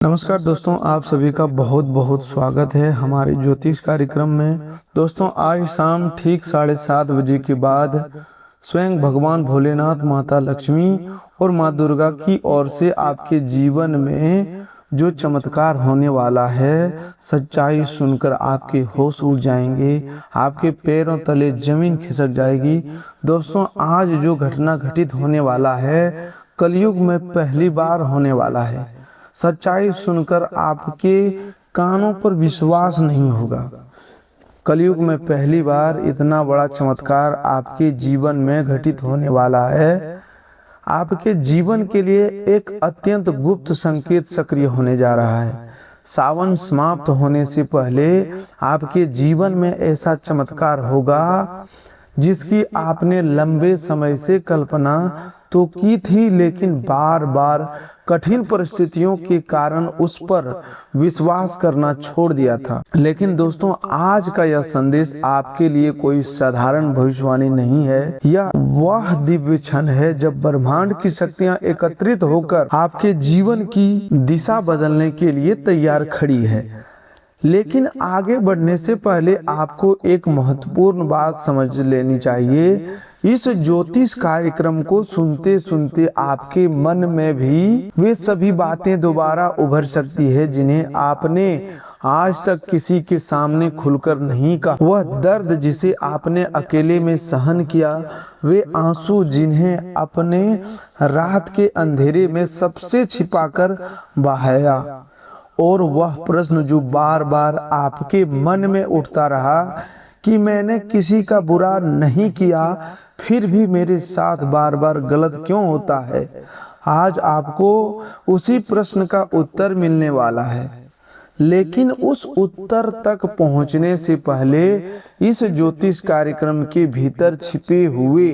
नमस्कार दोस्तों, आप सभी का बहुत बहुत स्वागत है हमारे ज्योतिष कार्यक्रम में। दोस्तों, आज शाम ठीक 7:30 बजे के बाद स्वयं भगवान भोलेनाथ, माता लक्ष्मी और माँ दुर्गा की ओर से आपके जीवन में जो चमत्कार होने वाला है, सच्चाई सुनकर आपके होश उड़ जाएंगे, आपके पैरों तले जमीन खिसक जाएगी। दोस्तों, आज जो घटना घटित होने वाला है, कलयुग में पहली बार होने वाला है। सच्चाई सुनकर आपके कानों पर विश्वास नहीं होगा। कलयुग में पहली बार इतना बड़ा चमत्कार आपके जीवन में घटित होने वाला है। आपके जीवन के लिए एक अत्यंत गुप्त संकेत सक्रिय होने जा रहा है। सावन समाप्त होने से पहले आपके जीवन में ऐसा चमत्कार होगा जिसकी आपने लंबे समय से कल्पना तो की थी, लेकिन बार बार कठिन परिस्थितियों के कारण उस पर विश्वास करना छोड़ दिया था। लेकिन दोस्तों, आज का यह संदेश आपके लिए कोई साधारण भविष्यवाणी नहीं है। यह वह दिव्य क्षण है जब ब्रह्मांड की शक्तियां एकत्रित होकर आपके जीवन की दिशा बदलने के लिए तैयार खड़ी है। लेकिन आगे बढ़ने से पहले आपको एक महत्वपूर्ण बात समझ लेनी चाहिए। इस ज्योतिष कार्यक्रम को सुनते सुनते आपके मन में भी वे सभी बातें दोबारा उभर सकती है जिन्हें आपने आज तक किसी के सामने खुलकर नहीं कहा। वह दर्द जिसे आपने अकेले में सहन किया, वे आंसू जिन्हें अपने रात के अंधेरे में सबसे छिपाकर बहाया, और वह प्रश्न जो बार बार आपके मन में उठता रहा कि मैंने किसी का बुरा नहीं किया, फिर भी मेरे साथ बार बार गलत क्यों होता है। आज आपको उसी प्रश्न का उत्तर मिलने वाला है। लेकिन उस उत्तर तक पहुंचने से पहले इस ज्योतिष कार्यक्रम के भीतर छिपे हुए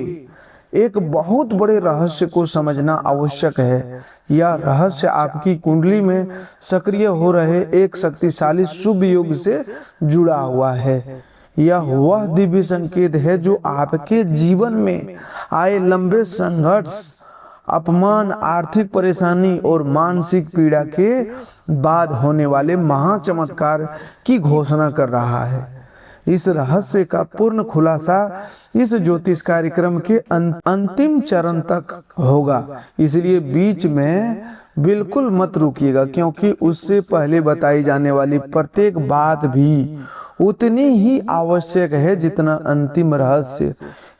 एक बहुत बड़े रहस्य को समझना आवश्यक है। यह रहस्य आपकी कुंडली में सक्रिय हो रहे एक शक्तिशाली शुभ योग से जुड़ा हुआ है। यह वह दिव्य संकेत है जो आपके जीवन में आए लंबे संघर्ष, अपमान, आर्थिक परेशानी और मानसिक पीड़ा के बाद होने वाले महाचमत्कार की घोषणा कर रहा है। इस रहस्य का पूर्ण खुलासा इस ज्योतिष कार्यक्रम के अंतिम चरण तक होगा, इसलिए बीच में बिल्कुल मत रुकिएगा, क्योंकि उससे पहले बताई जाने वाली प्रत्येक बात भी उतनी ही आवश्यक है जितना अंतिम रहस्य।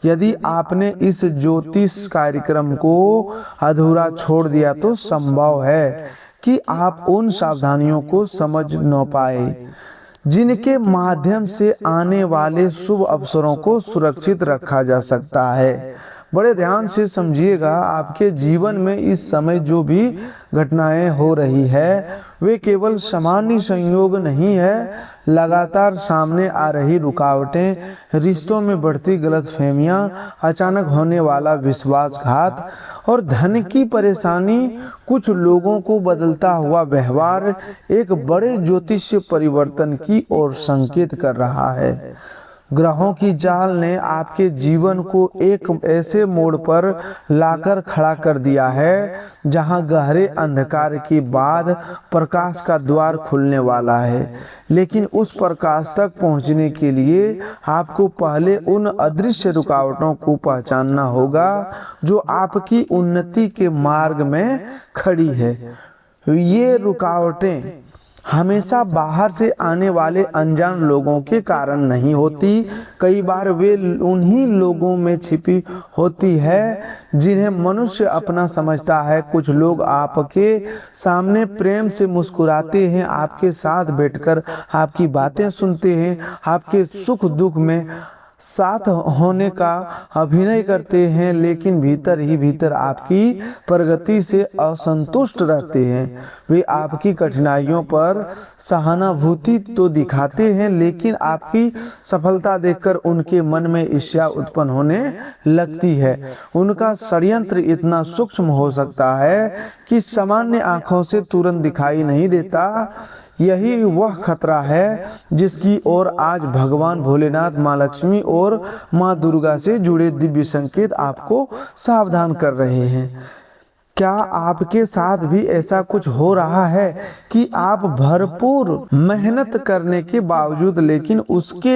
यदि आपने इस ज्योतिष कार्यक्रम को अधूरा छोड़ दिया तो संभव है कि आप उन सावधानियों को समझ न पाए जिनके माध्यम से आने वाले शुभ अवसरों को सुरक्षित रखा जा सकता है। बड़े ध्यान से समझिएगा, आपके जीवन में इस समय जो भी घटनाएं हो रही है वे केवल सामान्य संयोग नहीं है। लगातार सामने आ रही रुकावटें, रिश्तों में बढ़ती गलतफहमियां, अचानक होने वाला विश्वासघात और धन की परेशानी, कुछ लोगों को बदलता हुआ व्यवहार एक बड़े ज्योतिषीय परिवर्तन की ओर संकेत कर रहा है। ग्रहों की चाल ने आपके जीवन को एक ऐसे मोड़ पर लाकर खड़ा कर दिया है जहां गहरे अंधकार के बाद प्रकाश का द्वार खुलने वाला है। लेकिन उस प्रकाश तक पहुंचने के लिए आपको पहले उन अदृश्य रुकावटों को पहचानना होगा जो आपकी उन्नति के मार्ग में खड़ी है। ये रुकावटें हमेशा बाहर से आने वाले अनजान लोगों के कारण नहीं होती। कई बार वे उन्हीं लोगों में छिपी होती है जिन्हें मनुष्य अपना समझता है। कुछ लोग आपके सामने प्रेम से मुस्कुराते हैं, आपके साथ बैठकर आपकी बातें सुनते हैं, आपके सुख दुख में साथ होने का अभिनय करते हैं, लेकिन भीतर ही भीतर आपकी प्रगति से असंतुष्ट रहते हैं। वे आपकी कठिनाइयों पर सहानुभूति तो दिखाते हैं, लेकिन आपकी सफलता देखकर उनके मन में ईर्ष्या उत्पन्न होने लगती है। उनका षड्यंत्र इतना सूक्ष्म हो सकता है कि सामान्य आंखों से तुरंत दिखाई नहीं देता। यही वह खतरा है जिसकी ओर आज भगवान भोलेनाथ, माँ लक्ष्मी और माँ दुर्गा से जुड़े दिव्य संकेत आपको सावधान कर रहे हैं। क्या आपके साथ भी ऐसा कुछ हो रहा है कि आप भरपूर मेहनत करने के बावजूद लेकिन उसके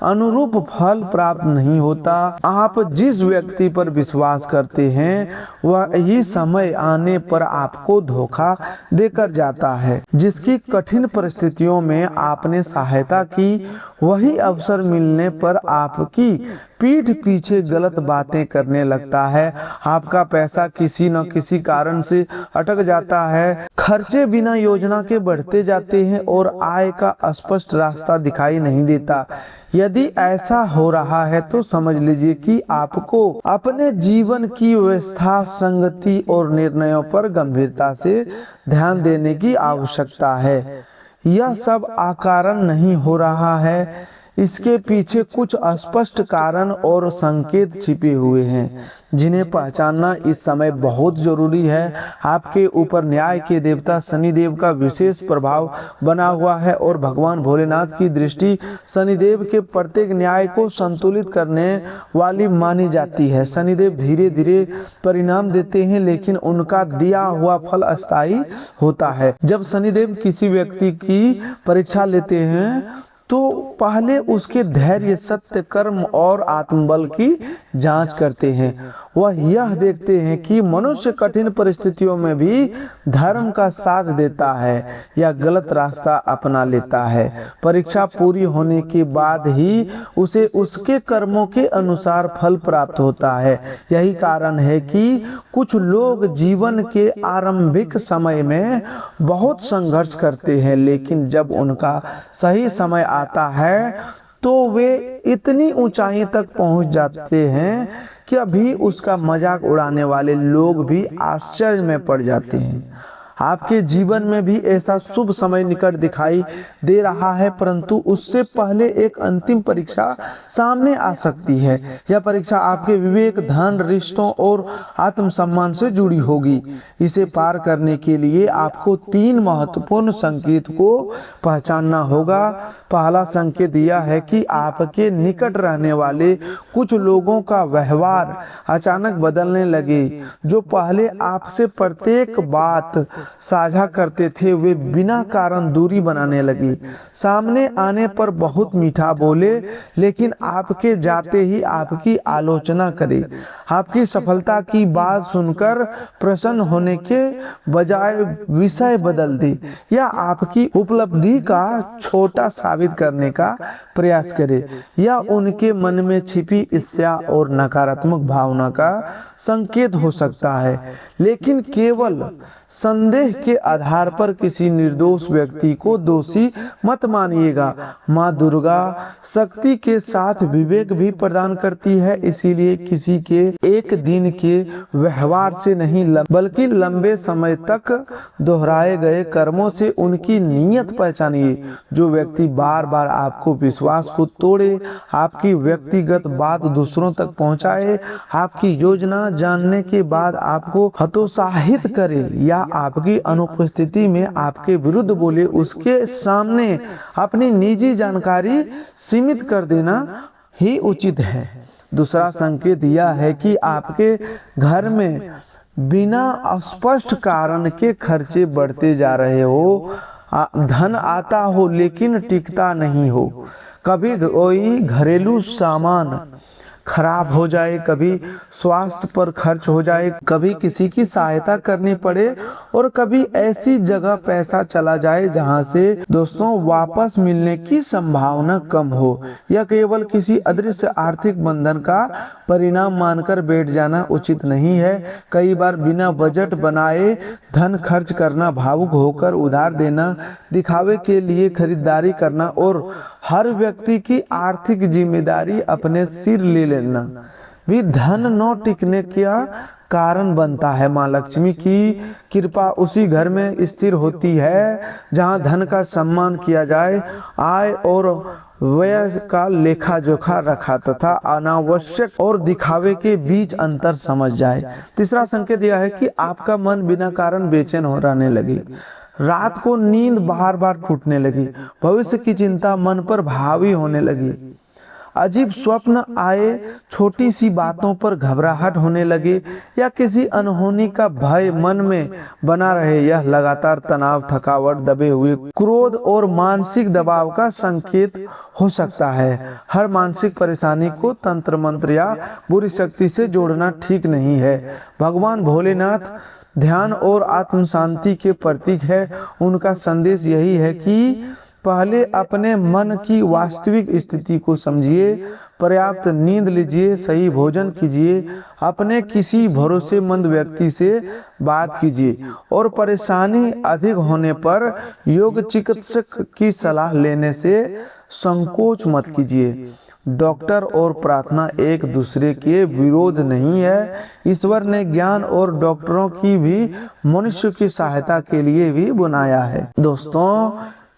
अनुरूप फल प्राप्त नहीं होता? आप जिस व्यक्ति पर विश्वास करते हैं वही समय आने पर आपको धोखा देकर जाता है। जिसकी कठिन परिस्थितियों में आपने सहायता की वही अवसर मिलने पर आपकी पीठ पीछे गलत बातें करने लगता है। आपका पैसा किसी न किसी कारण से अटक जाता है। खर्चे बिना योजना के बढ़ते जाते हैं और आय का स्पष्ट रास्ता दिखाई नहीं देता। यदि ऐसा हो रहा है तो समझ लीजिए कि आपको अपने जीवन की व्यवस्था, संगति और निर्णयों पर गंभीरता से ध्यान देने की आवश्यकता है। यह सब अकारण नहीं हो रहा है, इसके पीछे कुछ अस्पष्ट कारण और संकेत छिपे हुए हैं जिन्हें पहचानना इस समय बहुत जरूरी है। आपके ऊपर न्याय के देवता शनिदेव का विशेष प्रभाव बना हुआ है और भगवान भोलेनाथ की दृष्टि शनिदेव के प्रत्येक न्याय को संतुलित करने वाली मानी जाती है। शनिदेव धीरे धीरे परिणाम देते हैं लेकिन उनका दिया हुआ फल अस्थायी होता है। जब शनिदेव किसी व्यक्ति की परीक्षा लेते हैं तो पहले उसके धैर्य, सत्य, कर्म और आत्मबल की जांच करते हैं। वह यह देखते हैं कि मनुष्य कठिन परिस्थितियों में भी धर्म का साथ देता है या गलत रास्ता अपना लेता है। परीक्षा पूरी होने के बाद ही उसे उसके कर्मों के अनुसार फल प्राप्त होता है। यही कारण है कि कुछ लोग जीवन के आरंभिक समय में बहुत संघर्ष करते हैं लेकिन जब उनका सही समय आता है तो वे इतनी ऊंचाई तक पहुंच जाते हैं कि अभी उसका मजाक उड़ाने वाले लोग भी आश्चर्य में पड़ जाते हैं। आपके जीवन में भी ऐसा शुभ समय निकट दिखाई दे रहा है परंतु उससे पहले एक अंतिम परीक्षा सामने आ सकती है। यह परीक्षा आपके विवेक, धन, रिश्तों और आत्मसम्मान से जुड़ी होगी। इसे पार करने के लिए आपको 3 महत्वपूर्ण संकेत को पहचानना होगा। पहला संकेत यह है कि आपके निकट रहने वाले कुछ लोगों का व्यवहार अचानक बदलने लगे। जो पहले आपसे प्रत्येक बात साझा करते थे वे बिना कारण दूरी बनाने लगी। सामने आने पर बहुत मीठा बोले लेकिन आपके जाते ही आपकी आलोचना करे। आपकी सफलता की बात सुनकर प्रसन्न होने के बजाय विषय बदल दे या आपकी उपलब्धि का छोटा साबित करने का प्रयास करे। या उनके मन में छिपी ईर्ष्या और नकारात्मक भावना का संकेत हो सकता है। लेकिन केवल संदेह के आधार पर किसी निर्दोष व्यक्ति को दोषी मत मानिएगा। माँ दुर्गा शक्ति के साथ विवेक भी प्रदान करती है, इसीलिए किसी के एक दिन के व्यवहार से नहीं बल्कि लंबे समय तक दोहराए गए कर्मों से उनकी नीयत पहचानिए। जो व्यक्ति बार बार आपको विश्वास को तोड़े, आपकी व्यक्तिगत बात दूसरों तक पहुंचाए, आपकी योजना जानने के बाद आपको हतोत्साहित करे या आपकी अनुपस्थिति में आपके विरुद्ध बोले, उसके सामने अपनी निजी जानकारी सीमित कर देना ही उचित है। दूसरा संकेत यह है कि आपके घर में बिना स्पष्ट कारण के खर्चे बढ़ते जा रहे हो। धन आता हो लेकिन टिकता नहीं हो। कभी कोई घरेलू सामान खराब हो जाए, कभी स्वास्थ्य पर खर्च हो जाए, कभी किसी की सहायता करनी पड़े और कभी ऐसी जगह पैसा चला जाए जहां से दोस्तों वापस मिलने की संभावना कम हो। यह केवल किसी अदृश्य आर्थिक बंधन का परिणाम मानकर बैठ जाना उचित नहीं है। कई बार बिना बजट बनाए धन खर्च करना, भावुक होकर उधार देना, दिखावे के लिए खरीदारी करना और हर व्यक्ति की आर्थिक जिम्मेदारी अपने सिर ले लेना भी धन न टिकने का कारण बनता है। माँ लक्ष्मी की कृपा उसी घर में स्थिर होती है जहाँ धन का सम्मान किया जाए, आय और व्यय का लेखा जोखा रखा तथा अनावश्यक और दिखावे के बीच अंतर समझ जाए। तीसरा संकेत यह है कि आपका मन बिना कारण बेचैन हो रहने लगे। रात को नींद बार बार टूटने लगी, भविष्य की चिंता मन पर हावी होने लगी। अजीब स्वप्न आए, छोटी सी बातों पर घबराहट होने लगे या किसी अनहोनी का भय मन में बना रहे, यह लगातार तनाव, थकावट, दबे हुए क्रोध और मानसिक दबाव का संकेत हो सकता है। हर मानसिक परेशानी को तंत्र मंत्र या बुरी शक्ति से जोड़ना ठीक नहीं है। भगवान भोलेनाथ ध्यान और आत्म शांति के प्रतीक है। उनका संदेश यही है कि पहले अपने मन की वास्तविक स्थिति को समझिए, पर्याप्त नींद लीजिए, सही भोजन कीजिए, अपने किसी भरोसेमंद व्यक्ति से बात कीजिए और परेशानी अधिक होने पर योग चिकित्सक की सलाह लेने से संकोच मत कीजिए। डॉक्टर और प्रार्थना एक दूसरे के विरोध नहीं है। ईश्वर ने ज्ञान और डॉक्टरों की भी मनुष्य की सहायता के लिए भी बनाया है। दोस्तों,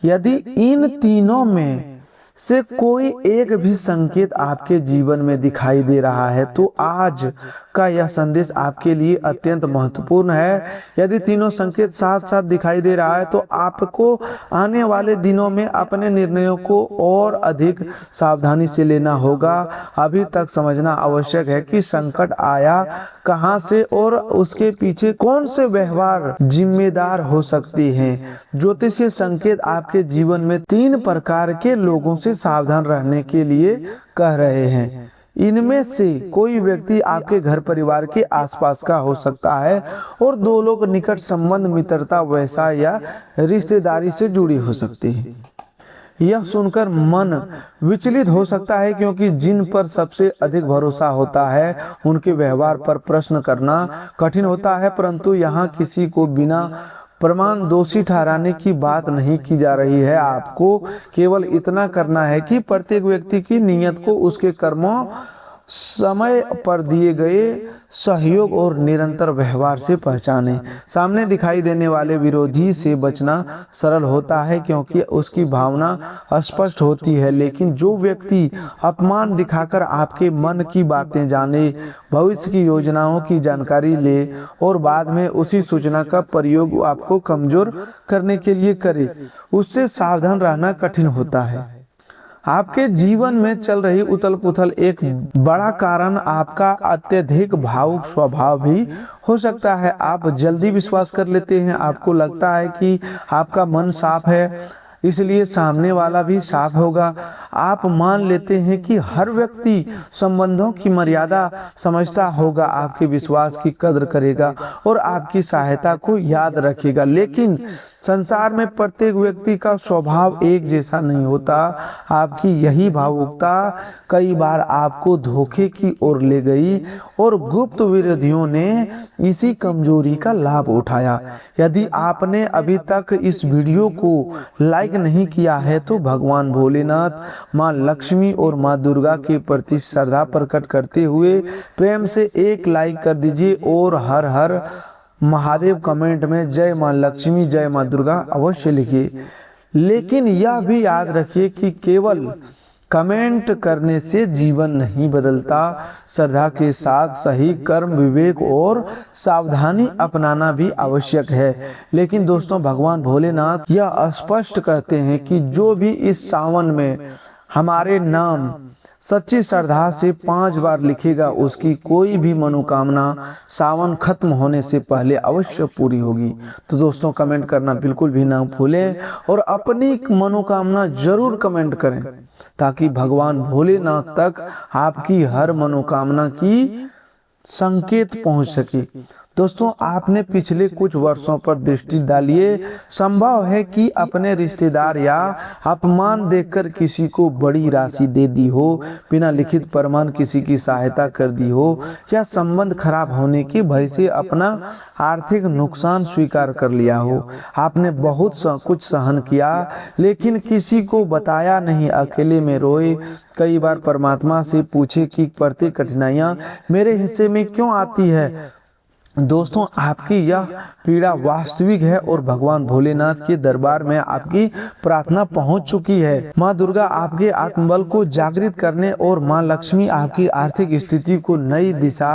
यदि इन तीनों में से कोई एक भी संकेत आपके जीवन में दिखाई दे रहा है तो आज का यह संदेश आपके लिए अत्यंत महत्वपूर्ण है। यदि तीनों संकेत साथ साथ दिखाई दे रहा है तो आपको आने वाले दिनों में अपने निर्णयों को और अधिक सावधानी से लेना होगा। अभी तक समझना आवश्यक है कि संकट आया कहां से और उसके पीछे कौन से व्यवहार जिम्मेदार हो सकते हैं। ज्योतिषीय संकेत आपके जीवन में 3 प्रकार के लोगों से सावधान रहने के लिए कह रहे हैं। इनमें से कोई व्यक्ति आपके घर परिवार के आसपास का हो सकता है और 2 लोग निकट संबंध, मित्रता, व्यवसाय या रिश्तेदारी से जुड़ी हो सकते हैं। यह सुनकर मन विचलित हो सकता है क्योंकि जिन पर सबसे अधिक भरोसा होता है उनके व्यवहार पर प्रश्न करना कठिन होता है, परंतु यहाँ किसी को बिना प्रमाण दोषी ठहराने की बात नहीं की जा रही है। आपको केवल इतना करना है कि प्रत्येक व्यक्ति की नीयत को उसके कर्मों, समय पर दिए गए सहयोग और निरंतर व्यवहार से पहचाने। सामने दिखाई देने वाले विरोधी से बचना सरल होता है क्योंकि उसकी भावना स्पष्ट होती है, लेकिन जो व्यक्ति अपमान दिखाकर आपके मन की बातें जाने, भविष्य की योजनाओं की जानकारी ले और बाद में उसी सूचना का प्रयोग आपको कमजोर करने के लिए करे, उससे सावधान रहना कठिन होता है। आपके जीवन में चल रही उथल पुथल एक बड़ा कारण आपका अत्यधिक भावुक स्वभाव भी हो सकता है। आप जल्दी विश्वास कर लेते हैं। आपको लगता है कि आपका मन साफ है, इसलिए सामने वाला भी साफ होगा। आप मान लेते हैं कि हर व्यक्ति संबंधों की मर्यादा समझता होगा, आपके विश्वास की कदर करेगा और आपकी सहायता को याद रखेगा। लेकिन संसार में प्रत्येक व्यक्ति का स्वभाव एक जैसा नहीं होता। आपकी यही भावुकता कई बार आपको धोखे की ओर ले गई और गुप्त विरोधियों ने इसी कमजोरी का लाभ उठाया। यदि आपने अभी तक इस वीडियो को लाइक नहीं किया है तो भगवान भोलेनाथ, माँ लक्ष्मी और माँ दुर्गा के प्रति श्रद्धा प्रकट करते हुए प्रेम से एक लाइक कर दीजिए और हर हर महादेव कमेंट में जय माँ लक्ष्मी, जय माँ दुर्गा अवश्य लिखिए। लेकिन यह भी याद रखिए कि केवल कमेंट करने से जीवन नहीं बदलता। श्रद्धा के साथ सही कर्म, विवेक और सावधानी अपनाना भी आवश्यक है। लेकिन दोस्तों, भगवान भोलेनाथ यह स्पष्ट करते हैं कि जो भी इस सावन में हमारे नाम सच्ची श्रद्धा से 5 बार लिखेगा, उसकी कोई भी मनोकामना सावन खत्म होने से पहले अवश्य पूरी होगी। तो दोस्तों, कमेंट करना बिल्कुल भी ना भूलें और अपनी मनोकामना जरूर कमेंट करें ताकि भगवान भोलेनाथ तक आपकी हर मनोकामना की संकेत पहुंच सके। दोस्तों, आपने पिछले कुछ वर्षों पर दृष्टि डालिए। संभव है कि अपने रिश्तेदार या अपमान देखकर किसी को बड़ी राशि दे दी हो, बिना लिखित प्रमाण किसी की सहायता कर दी हो या संबंध खराब होने के भय से अपना आर्थिक नुकसान स्वीकार कर लिया हो। आपने बहुत कुछ सहन किया लेकिन किसी को बताया नहीं, अकेले में रोए। कई बार परमात्मा से पूछे कि प्रत्येक कठिनाइयां मेरे हिस्से में क्यों आती है। दोस्तों, आपकी यह पीड़ा वास्तविक है और भगवान भोलेनाथ के दरबार में आपकी प्रार्थना पहुंच चुकी है। माँ दुर्गा आपके आत्मबल को जागृत करने और माँ लक्ष्मी आपकी आर्थिक स्थिति को नई दिशा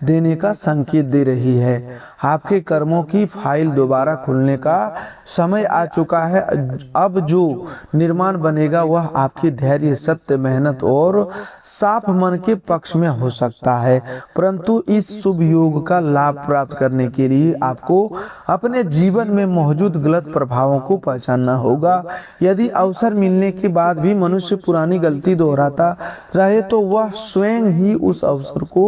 देने का संकेत दे रही है। आपके कर्मों की फाइल दोबारा खुलने का समय आ चुका है। अब जो निर्माण बनेगा वह आपकी धैर्य, सत्य, मेहनत और साफ मन के पक्ष में हो सकता है। परंतु इस शुभ योग का लाभ प्राप्त करने के लिए आपको अपने जीवन में मौजूद गलत प्रभावों को पहचानना होगा। यदि अवसर मिलने के बाद भी मनुष्य पुरानी गलती दोहराता रहे तो वह स्वयं ही उस अवसर को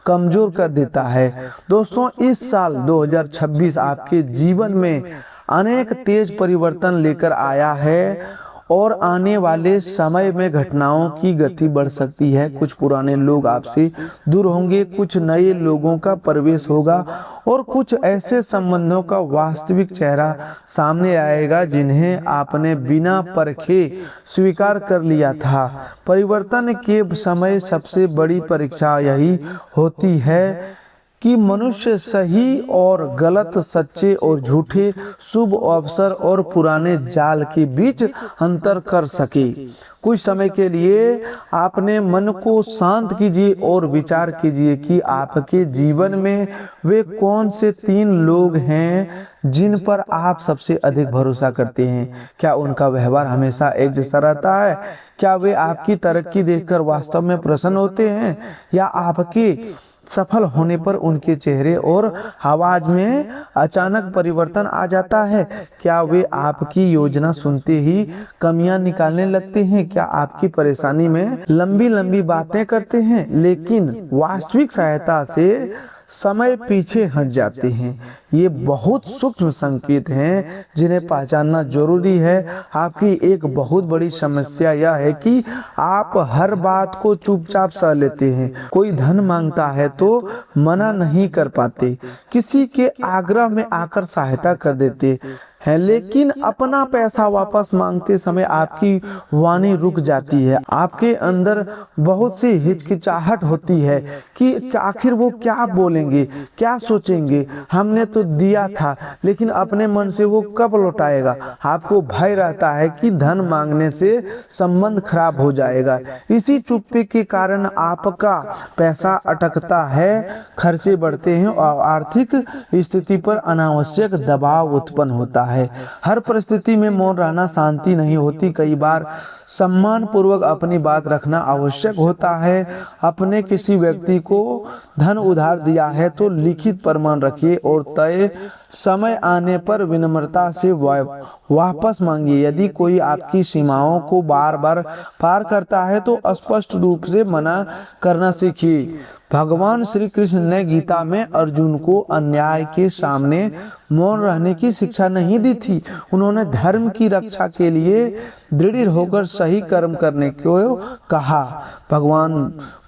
कमजोर कर देता है। दोस्तों, इस साल 2026 आपके जीवन में अनेक तेज परिवर्तन लेकर आया है और आने वाले समय में घटनाओं की गति बढ़ सकती है। कुछ पुराने लोग आपसे दूर होंगे, कुछ नए लोगों का प्रवेश होगा और कुछ ऐसे संबंधों का वास्तविक चेहरा सामने आएगा जिन्हें आपने बिना परखे स्वीकार कर लिया था। परिवर्तन के समय सबसे बड़ी परीक्षा यही होती है कि मनुष्य सही और गलत, सच्चे और झूठे, शुभ अवसर और पुराने जाल के बीच अंतर कर सके। कुछ समय के लिए अपने मन को शांत कीजिए और विचार कीजिए कि आपके जीवन में वे कौन से 3 लोग हैं जिन पर आप सबसे अधिक भरोसा करते हैं। क्या उनका व्यवहार हमेशा एक जैसा रहता है? क्या वे आपकी तरक्की देखकर वास्तव में प्रसन्न होते हैं या आपके सफल होने पर उनके चेहरे और आवाज में अचानक परिवर्तन आ जाता है? क्या वे आपकी योजना सुनते ही कमियां निकालने लगते हैं? क्या आपकी परेशानी में लंबी लंबी बातें करते हैं लेकिन वास्तविक सहायता से समय पीछे हट जाते हैं? ये बहुत सूक्ष्म संकेत हैं जिन्हें पहचानना जरूरी है। आपकी एक बहुत बड़ी समस्या यह है कि आप हर बात को चुपचाप सह लेते हैं। कोई धन मांगता है तो मना नहीं कर पाते, किसी के आग्रह में आकर सहायता कर देते है, लेकिन अपना पैसा वापस मांगते समय आपकी वाणी रुक जाती है। आपके अंदर बहुत सी हिचकिचाहट होती है कि आखिर वो क्या बोलेंगे, क्या सोचेंगे। हमने तो दिया था लेकिन अपने मन से वो कब लौटाएगा। आपको भय रहता है कि धन मांगने से संबंध खराब हो जाएगा। इसी चुप्पी के कारण आपका पैसा अटकता है, खर्चे बढ़ते हैं और आर्थिक स्थिति पर अनावश्यक दबाव उत्पन्न होता है। हर परिस्थिति में मौन रहना शांति नहीं होती। कई बार सम्मान पूर्वक अपनी बात रखना आवश्यक होता है। अपने किसी व्यक्ति को धन उधार दिया है तो लिखित प्रमाण रखिए और तय समय आने पर विनम्रता से वापस मांगिए। यदि कोई आपकी सीमाओं को बार बार पार करता है तो स्पष्ट रूप से मना करना सीखिए। भगवान श्री कृष्ण ने गीता में अर्जुन को अन्याय के सामने मौन रहने की शिक्षा नहीं दी थी। उन्होंने धर्म की रक्षा के लिए दृढ़ होकर सही कर्म करने को कहा। भगवान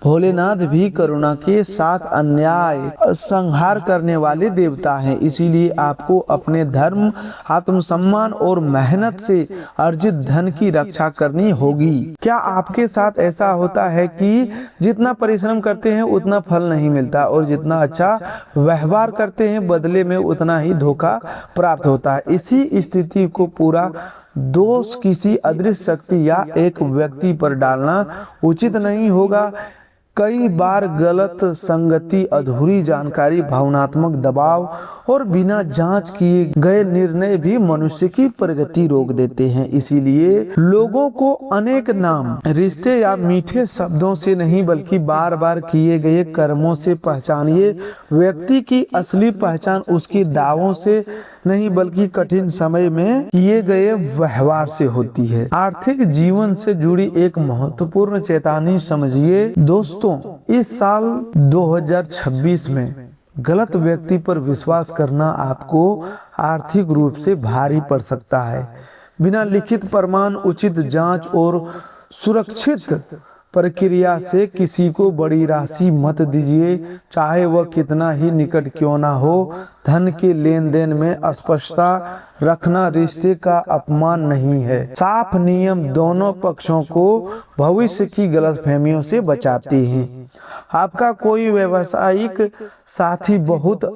भोलेनाथ भी करुणा के साथ अन्याय संहार करने वाले देवता हैं। इसीलिए आपको अपने धर्म, आत्मसम्मान और मेहनत से अर्जित धन की रक्षा करनी होगी। क्या आपके साथ ऐसा होता है कि जितना परिश्रम करते हैं उतना फल नहीं मिलता और जितना अच्छा व्यवहार करते हैं बदले में उतना ही धोखा प्राप्त होता है? इसी स्थिति को पूरा दोष किसी अदृश्य शक्ति या एक व्यक्ति पर डालना उचित नहीं होगा। कई बार गलत संगति, अधूरी जानकारी, भावनात्मक दबाव और बिना जांच किए गए निर्णय भी मनुष्य की प्रगति रोक देते हैं। इसीलिए लोगों को अनेक नाम, रिश्ते या मीठे शब्दों से नहीं बल्कि बार बार किए गए कर्मों से पहचानिए। व्यक्ति की असली पहचान उसके दावों से नहीं बल्कि कठिन समय में किए गए व्यवहार से होती है। आर्थिक जीवन से जुड़ी एक महत्वपूर्ण चेतावनी समझिए। दोस्तों, इस साल 2026 में गलत व्यक्ति पर विश्वास करना आपको आर्थिक रूप से भारी पड़ सकता है। बिना लिखित प्रमाण, उचित जांच और सुरक्षित प्रक्रिया से किसी को बड़ी राशि मत दीजिए, चाहे वह कितना ही निकट क्यों ना हो। धन के लेन देन में स्पष्टता रखना रिश्ते का अपमान नहीं है। साफ नियम दोनों पक्षों को भविष्य की गलतफहमियों से बचाते हैं। आपका कोई व्यावसायिक साथी बहुत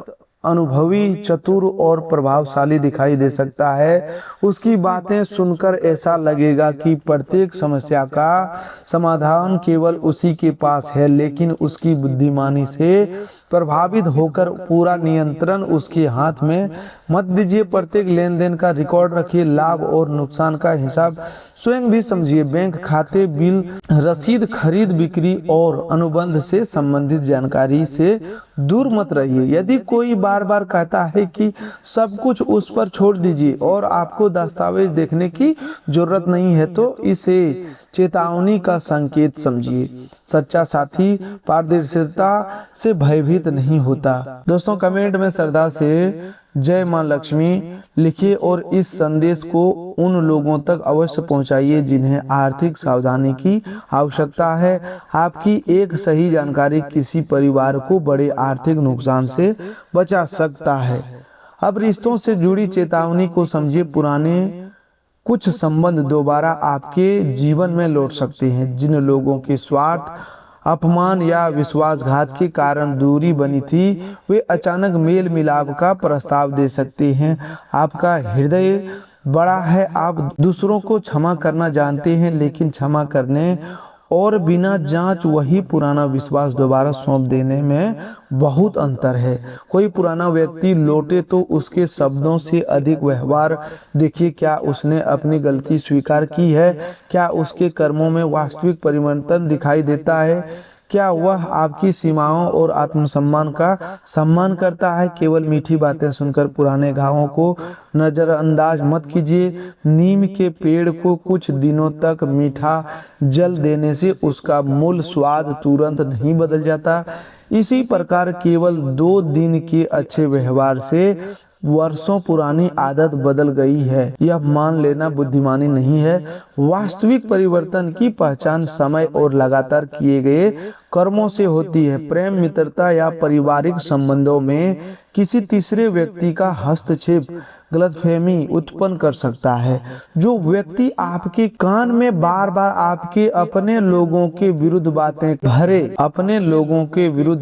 अनुभवी, चतुर और प्रभावशाली दिखाई दे सकता है। उसकी बातें सुनकर ऐसा लगेगा कि प्रत्येक समस्या का समाधान केवल उसी के पास है, लेकिन उसकी बुद्धिमानी से प्रभावित होकर पूरा नियंत्रण उसके हाथ में मत दीजिए। प्रत्येक लेन देन का रिकॉर्ड रखिए, लाभ और नुकसान का हिसाब स्वयं भी समझिए। बैंक खाते, बिल, रसीद, खरीद बिक्री और अनुबंध से संबंधित जानकारी से दूर मत रहिए। यदि कोई बार बार कहता है कि सब कुछ उस पर छोड़ दीजिए और आपको दस्तावेज देखने की जरूरत नहीं है, तो इसे चेतावनी का संकेत समझिए। सच्चा साथी पारदर्शिता से भयभीत नहीं होता। दोस्तों, कमेंट में श्रद्धा से जय मां लक्ष्मी लिखिए और इस संदेश को उन लोगों तक अवश्य पहुंचाइए जिन्हें आर्थिक सावधानी की आवश्यकता है। आपकी एक सही जानकारी किसी परिवार को बड़े आर्थिक नुकसान से बचा सकता है। अब रिश्तों से जुड़ी चेतावनी को समझिए। पुराने कुछ संबंध दोबारा आपके जीवन में लौट सकते हैं। जिन लोगों के स्वार्थ, अपमान या विश्वासघात के कारण दूरी बनी थी, वे अचानक मेल मिलाप का प्रस्ताव दे सकते हैं। आपका हृदय बड़ा है, आप दूसरों को क्षमा करना जानते हैं, लेकिन क्षमा करने और बिना जांच वही पुराना विश्वास दोबारा सौंप देने में बहुत अंतर है। कोई पुराना व्यक्ति लौटे तो उसके शब्दों से अधिक व्यवहार देखिए। क्या उसने अपनी गलती स्वीकार की है? क्या उसके कर्मों में वास्तविक परिवर्तन दिखाई देता है? क्या वह आपकी सीमाओं और आत्मसम्मान का सम्मान करता है? केवल मीठी बातें सुनकर पुराने घावों को नजरअंदाज मत कीजिए। नीम के पेड़ को कुछ दिनों तक मीठा जल देने से उसका मूल स्वाद तुरंत नहीं बदल जाता। इसी प्रकार केवल 2 दिन के अच्छे व्यवहार से वर्षों पुरानी आदत बदल गई है, यह मान लेना बुद्धिमानी नहीं है। वास्तविक परिवर्तन की पहचान समय और लगातार किए गए कर्मों से होती है। प्रेम, मित्रता या पारिवारिक संबंधों में किसी तीसरे व्यक्ति का हस्तक्षेप गलतफहमी उत्पन्न कर सकता है। जो व्यक्ति आपके कान में बार बार आपके अपने लोगों के विरुद्ध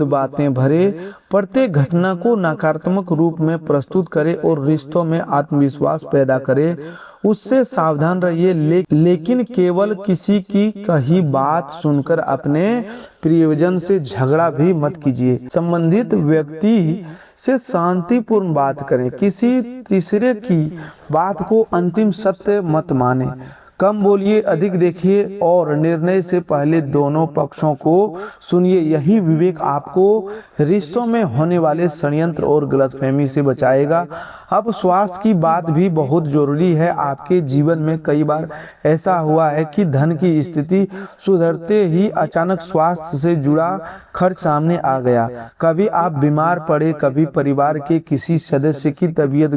बातें भरे प्रत्येक घटना को नकारात्मक रूप में प्रस्तुत करे और रिश्तों में आत्मविश्वास पैदा करे, उससे सावधान रहिए। लेकिन केवल किसी की कही बात सुनकर अपने प्रियजन से झगड़ा भी मत कीजिए। संबंधित व्यक्ति से शांतिपूर्ण बात करें। किसी तीसरे की बात को अंतिम सत्य मत माने। कम बोलिए, अधिक देखिए और निर्णय से पहले दोनों पक्षों को सुनिए। यही विवेक आपको रिश्तों में होने वाले षड्यंत्र और गलतफहमी से बचाएगा। अब स्वास्थ्य की बात भी बहुत जरूरी है। आपके जीवन में कई बार ऐसा हुआ है कि धन की स्थिति सुधरते ही अचानक स्वास्थ्य से जुड़ा खर्च सामने आ गया। कभी आप बीमार पड़े, कभी परिवार के किसी सदस्य की तबीयत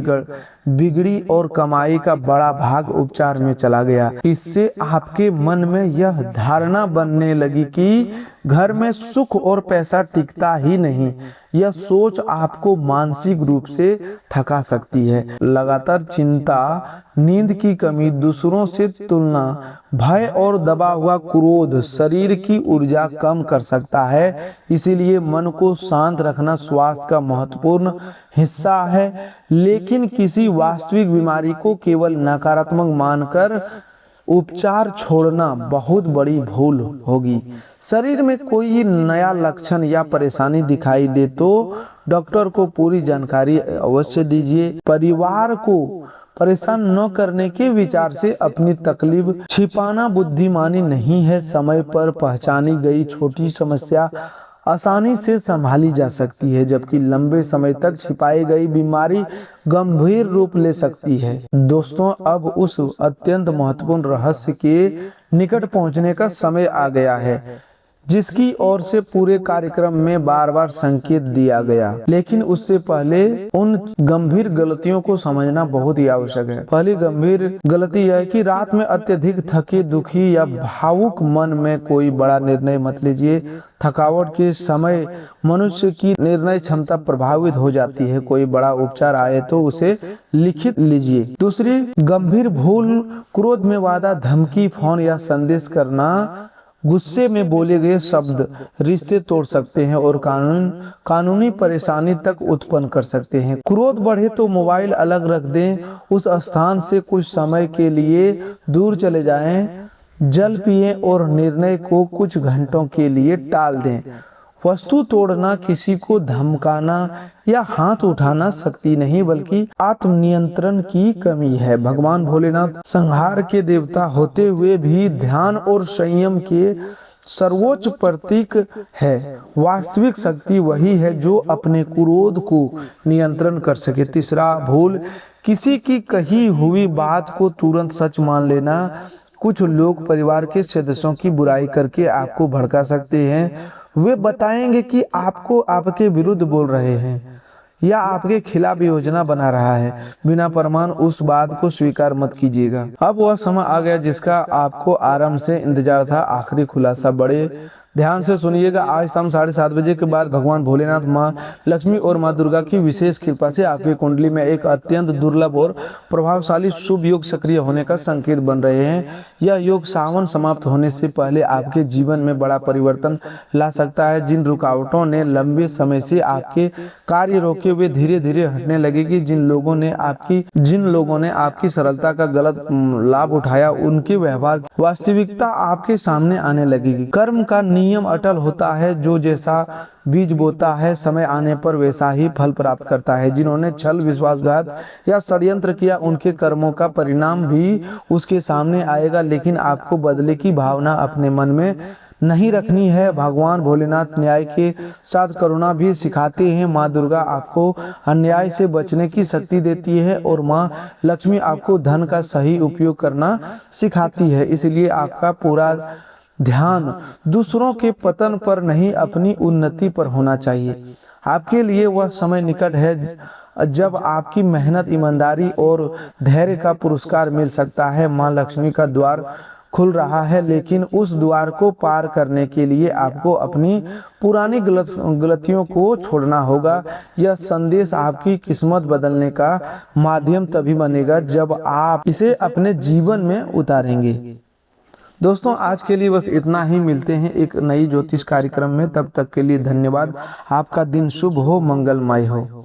बिगड़ी और कमाई का बड़ा भाग उपचार में चला गया। इससे आपके मन में यह धारणा बनने लगी कि घर में सुख और पैसा टिकता ही नहीं। यह सोच आपको मानसिक रूप से थका सकती है। लगातार चिंता, नींद की कमी, दूसरों से तुलना, भय और दबा हुआ क्रोध शरीर की ऊर्जा कम कर सकता है। इसीलिए मन को शांत रखना स्वास्थ्य का महत्वपूर्ण हिस्सा है। लेकिन किसी वास्तविक बीमारी को केवल नकारात्मक मानकर उपचार छोड़ना बहुत बड़ी भूल होगी। शरीर में कोई नया लक्षण या परेशानी दिखाई दे तो डॉक्टर को पूरी जानकारी अवश्य दीजिए। परिवार को परेशान न करने के विचार से अपनी तकलीफ छिपाना बुद्धिमानी नहीं है। समय पर पहचानी गई छोटी समस्या आसानी से संभाली जा सकती है, जबकि लंबे समय तक छिपाई गई बीमारी गंभीर रूप ले सकती है। दोस्तों, अब उस अत्यंत महत्वपूर्ण रहस्य के निकट पहुंचने का समय आ गया है जिसकी ओर से पूरे कार्यक्रम में बार बार संकेत दिया गया। लेकिन उससे पहले उन गंभीर गलतियों को समझना बहुत ही आवश्यक है। पहली गंभीर गलती यह है कि रात में अत्यधिक थके, दुखी या भावुक मन में कोई बड़ा निर्णय मत लीजिए। थकावट के समय मनुष्य की निर्णय क्षमता प्रभावित हो जाती है। कोई बड़ा उपचार आए तो उसे लिखित लीजिए। दूसरी गंभीर भूल क्रोध में वादा, धमकी, फोन या संदेश करना। गुस्से में बोले गए शब्द रिश्ते तोड़ सकते हैं और कानूनी परेशानी तक उत्पन्न कर सकते हैं। क्रोध बढ़े तो मोबाइल अलग रख दें, उस स्थान से कुछ समय के लिए दूर चले जाएं। जल पिएं और निर्णय को कुछ घंटों के लिए टाल दें। वस्तु तोड़ना, किसी को धमकाना या हाथ उठाना शक्ति नहीं बल्कि आत्मनियंत्रण की कमी है। भगवान भोलेनाथ संहार के देवता होते हुए भी ध्यान और संयम के सर्वोच्च प्रतीक है। वास्तविक शक्ति वही है जो अपने क्रोध को नियंत्रण कर सके। तीसरा भूल, किसी की कही हुई बात को तुरंत सच मान लेना। कुछ लोग परिवार के सदस्यों की बुराई करके आपको भड़का सकते हैं। वे बताएंगे कि आपको आपके विरुद्ध बोल रहे हैं या आपके खिलाफ योजना बना रहा है। बिना प्रमाण उस बात को स्वीकार मत कीजिएगा। अब वह समय आ गया जिसका आपको आराम से इंतजार था। आखिरी खुलासा, बड़े ध्यान से सुनिएगा। आज शाम 7:30 बजे के बाद भगवान भोलेनाथ, माँ लक्ष्मी और माँ दुर्गा की विशेष कृपा से आपकी कुंडली में एक अत्यंत दुर्लभ और प्रभावशाली शुभ योग सक्रिय होने का संकेत बन रहे हैं। यह योग सावन समाप्त होने से पहले आपके जीवन में बड़ा परिवर्तन ला सकता है। जिन रुकावटों ने लंबे समय से आपके कार्य रोके हुए धीरे धीरे हटने लगेगी। जिन लोगों ने आपकी सरलता का गलत लाभ उठाया, उनके व्यवहार की वास्तविकता आपके सामने आने लगेगी। कर्म का नियम अटल होता है, जो जैसा बीज बोता है समय आने पर वैसा ही फल प्राप्त करता है। जिन्होंने छल, विश्वासघात या षड्यंत्र किया, उनके कर्मों का परिणाम भी उसके सामने आएगा। लेकिन आपको बदले की भावना अपने मन में नहीं रखनी है। भगवान भोलेनाथ न्याय के साथ करुणा भी सिखाते हैं। माँ दुर्गा आपको अन्याय से बचने की शक्ति देती है और माँ लक्ष्मी आपको धन का सही उपयोग करना सिखाती है। इसलिए आपका पूरा ध्यान दूसरों के पतन पर नहीं, अपनी उन्नति पर होना चाहिए। आपके लिए वह समय निकट है जब आपकी मेहनत, ईमानदारी और धैर्य का पुरस्कार मिल सकता है। माँ लक्ष्मी का द्वार खुल रहा है, लेकिन उस द्वार को पार करने के लिए आपको अपनी पुरानी गलतियों को छोड़ना होगा। यह संदेश आपकी किस्मत बदलने का माध्यम तभी बनेगा जब आप इसे अपने जीवन में उतारेंगे। दोस्तों, आज के लिए बस इतना ही। मिलते हैं एक नई ज्योतिष कार्यक्रम में। तब तक के लिए धन्यवाद। आपका दिन शुभ हो, मंगलमय हो।